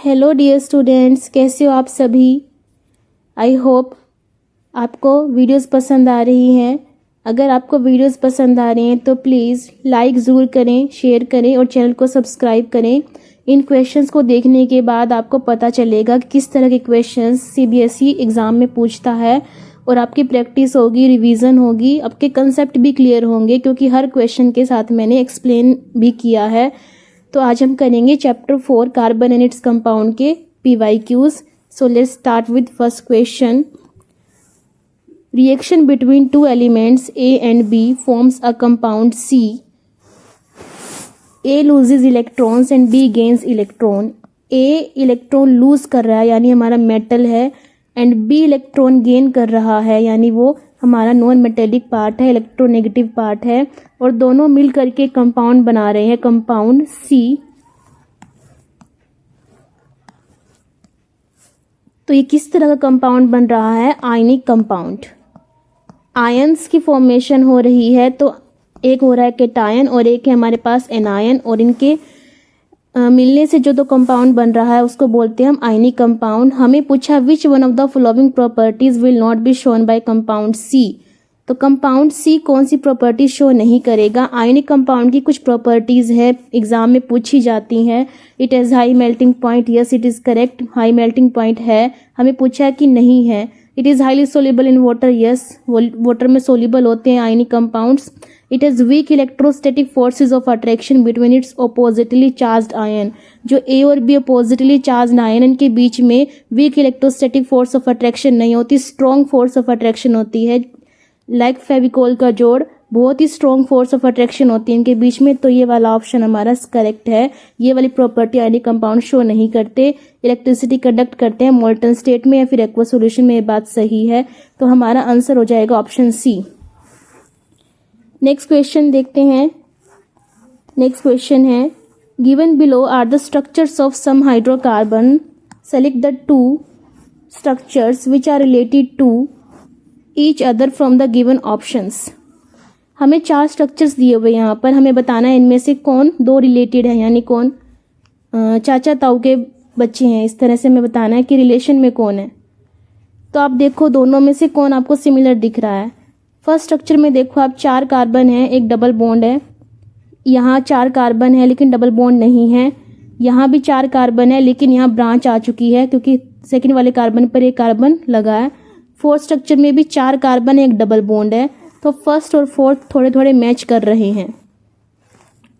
Hello dear students, कैसे हो आप सभी। आई होप आपको वीडियोस पसंद आ रही हैं। अगर आपको वीडियोस पसंद आ रही हैं तो प्लीज़ लाइक ज़रूर करें, शेयर करें और चैनल को सब्सक्राइब करें। इन क्वेश्चंस को देखने के बाद आपको पता चलेगा कि किस तरह के क्वेश्चंस सीबीएसई एग्ज़ाम में पूछता है और आपकी प्रैक्टिस होगी, रिवीजन होगी, आपके कंसेप्ट भी क्लियर होंगे क्योंकि हर क्वेश्चन के साथ मैंने एक्सप्लेन भी किया है। तो आज हम करेंगे chapter 4 carbon and its compound के PYQs। So let's start with first question. Reaction between two elements A and B forms a compound C. A loses electrons and B gains electron. A electron lose कर रहा है यानी हमारा metal है, and B electron gain कर रहा है यानी वो हमारा नॉन मेटेलिक पार्ट है, इलेक्ट्रोनेगेटिव पार्ट है, और दोनों मिल करके कंपाउंड बना रहे हैं, कंपाउंड C। तो ये किस तरह का कंपाउंड बन रहा है? Ionic compound. आयंस की फॉर्मेशन हो रही है, तो एक हो रहा है केटायन और एक है हमारे पास एनायन, और इनके मिलने से जो तो कंपाउंड बन रहा है उसको बोलते हैं हम आयनिक कंपाउंड। हमें पूछा which one of the following properties will not be shown by compound C. तो कंपाउंड सी कौन सी प्रॉपर्टी शो नहीं करेगा? आयनिक कंपाउंड की कुछ प्रॉपर्टीज है, एग्जाम में पूछी जाती हैं। It has high melting point, yes it is correct, high melting point है। हमें पूछा है कि नहीं है। It is highly soluble in water, yes water में सोल्यूबल होते हैं आयनिक compounds. It has weak electrostatic forces of attraction between its oppositely charged ion. जो ए और बी अपोजिटली चार्ज्ड आयन, इनके बीच में weak electrostatic force of attraction नहीं होती, स्ट्रॉन्ग फोर्स ऑफ अट्रैक्शन होती है। लाइक फेविकोल का जोड़, बहुत ही स्ट्रॉन्ग फोर्स ऑफ अट्रैक्शन होती है इनके बीच में। तो ये वाला ऑप्शन हमारा करेक्ट है। ये वाली प्रॉपर्टी आयनिक कंपाउंड शो नहीं करते। इलेक्ट्रिसिटी कंडक्ट करते हैं मोल्टन स्टेट में या फिर एक्वा सॉल्यूशन में, ये बात सही है। तो हमारा आंसर हो जाएगा ऑप्शन सी। नेक्स्ट क्वेश्चन देखते हैं। नेक्स्ट क्वेश्चन है given below are the structures of some hydrocarbon, select the two structures which are related to each other from the given options. हमें 4 स्ट्रक्चर्स दिए हुए यहाँ पर, हमें बताना है इनमें से कौन 2 रिलेटेड है, यानी कौन चाचा ताऊ के बच्चे हैं, इस तरह से हमें बताना है कि रिलेशन में कौन है। तो आप देखो दोनों में से कौन आपको सिमिलर दिख रहा है। फर्स्ट स्ट्रक्चर में देखो आप 4 कार्बन है, एक डबल बॉन्ड है। यहाँ 4 कार्बन है लेकिन डबल बॉन्ड नहीं है। यहाँ भी 4 कार्बन है लेकिन यहाँ ब्रांच आ चुकी है क्योंकि सेकंड वाले कार्बन पर एक कार्बन लगा है। फोर्थ स्ट्रक्चर में भी 4 कार्बन है, एक डबल बॉन्ड है। तो फर्स्ट और फोर्थ थोड़े थोड़े मैच कर रहे हैं,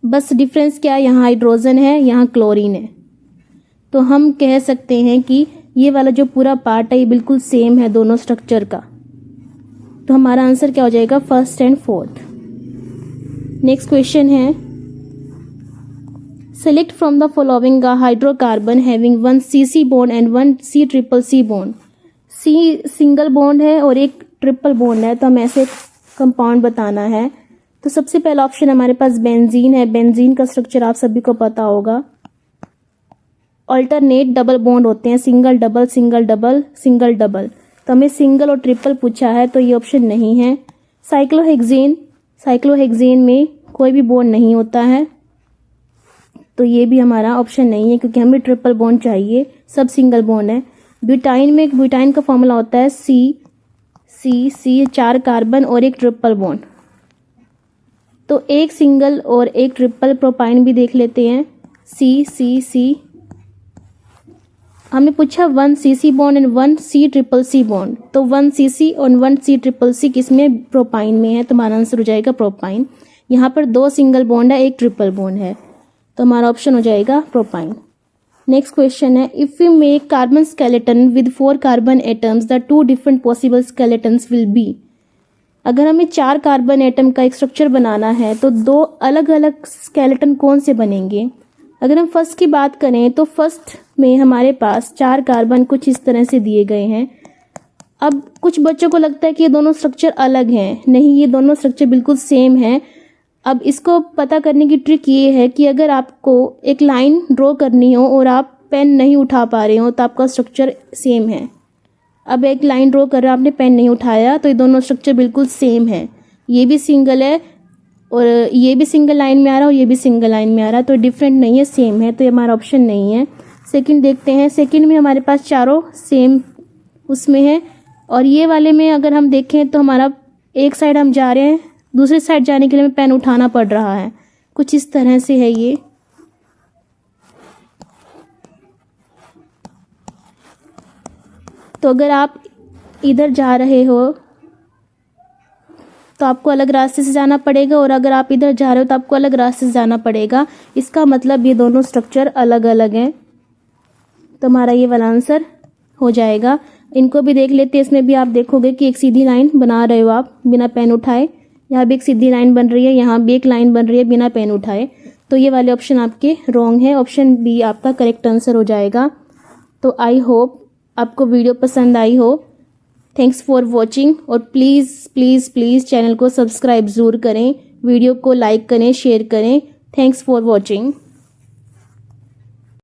बस डिफरेंस क्या है, यहाँ हाइड्रोजन है, यहाँ क्लोरीन है। तो हम कह सकते हैं कि ये वाला जो पूरा पार्ट है ये बिल्कुल सेम है दोनों स्ट्रक्चर का। तो हमारा आंसर क्या हो जाएगा? First and fourth. Next question है select from the following hydrocarbon having 1 CC bond and 1 CCC bond. C single bond है और एक ट्रिपल बॉन्ड है, तो हम ऐसे कंपाउंड बताना है। तो सबसे पहला ऑप्शन हमारे पास बेंजीन है। बेंजीन का स्ट्रक्चर आप सभी को पता होगा। अल्टरनेट डबल बॉन्ड होते हैं, single double single double single double. तो हमें सिंगल और ट्रिपल पूछा है तो ये ऑप्शन नहीं है। साइक्लोहेक्सेन, साइक्लोहेक्सेन में कोई भी बॉन्ड नहीं होता है, तो ये भी हमारा ऑप्शन नहीं है क्योंकि हमें ट्रिपल बॉन्ड चाहिए, सब सिंगल बॉन्ड है। ब्यूटाइन में ब्यूटाइन का फॉर्मूला होता है C 4 कार्बन और एक ट्रिपल बॉन्ड। तो एक सिंगल और एक ट्रिपल। प्रोपाइन भी देख लेते हैं, C। हमें पूछा 1 CC bond and 1 CCC bond. तो 1 CC और 1 CCC किस में? प्रोपाइन में है, तो हमारा आंसर हो जाएगा प्रोपाइन। यहाँ पर 2 सिंगल बॉन्ड है, एक ट्रिपल बॉन्ड है, तो हमारा ऑप्शन हो जाएगा प्रोपाइन। नेक्स्ट क्वेश्चन है if you make carbon skeleton with 4 carbon atoms the 2 different possible skeletons will be. अगर हमें 4 कार्बन एटम का एक स्ट्रक्चर बनाना है तो 2 अलग अलग स्केलेटन कौन से बनेंगे? अगर हम फर्स्ट की बात करें तो फर्स्ट में हमारे पास 4 कार्बन कुछ इस तरह से दिए गए हैं। अब कुछ बच्चों को लगता है कि ये दोनों स्ट्रक्चर अलग हैं, नहीं ये दोनों स्ट्रक्चर बिल्कुल सेम है। अब इसको पता करने की ट्रिक ये है कि अगर आपको एक लाइन ड्रॉ करनी हो और आप पेन नहीं उठा पा रहे हो तो आपका स्ट्रक्चर सेम है। अब एक लाइन ड्रॉ कर रहे हो, आपने पेन नहीं उठाया, तो ये दोनों स्ट्रक्चर बिल्कुल सेम है। ये भी सिंगल है और ये भी सिंगल लाइन में आ रहा है और ये भी सिंगल लाइन में आ रहा है, तो डिफरेंट नहीं है, सेम है। तो ये हमारा ऑप्शन नहीं है। सेकंड देखते हैं। सेकंड में हमारे पास चारों सेम उसमें है, और ये वाले में अगर हम देखें तो हमारा एक साइड हम जा रहे हैं, दूसरी साइड जाने के लिए हमें पेन उठाना पड़ रहा है। कुछ इस तरह से है ये। तो अगर आप इधर जा रहे हो तो आपको अलग रास्ते से जाना पड़ेगा, और अगर आप इधर जा रहे हो तो आपको अलग रास्ते से जाना पड़ेगा। इसका मतलब ये दोनों स्ट्रक्चर अलग अलग हैं। तो हमारा ये वाला आंसर हो जाएगा। इनको भी देख लेते हैं। इसमें भी आप देखोगे कि एक सीधी लाइन बना रहे हो आप बिना पेन उठाए। यहाँ भी एक सीधी लाइन बन रही है, यहाँ भी एक लाइन बन रही है बिना पेन उठाए। तो ये वाले ऑप्शन आपके रॉन्ग है। ऑप्शन बी आपका करेक्ट आंसर हो जाएगा। तो आई होप आपको वीडियो पसंद आई हो। थैंक्स फॉर वॉचिंग, और प्लीज़ प्लीज़ प्लीज़ चैनल को सब्सक्राइब ज़रूर करें, वीडियो को लाइक करें, शेयर करें। Thanks for watching.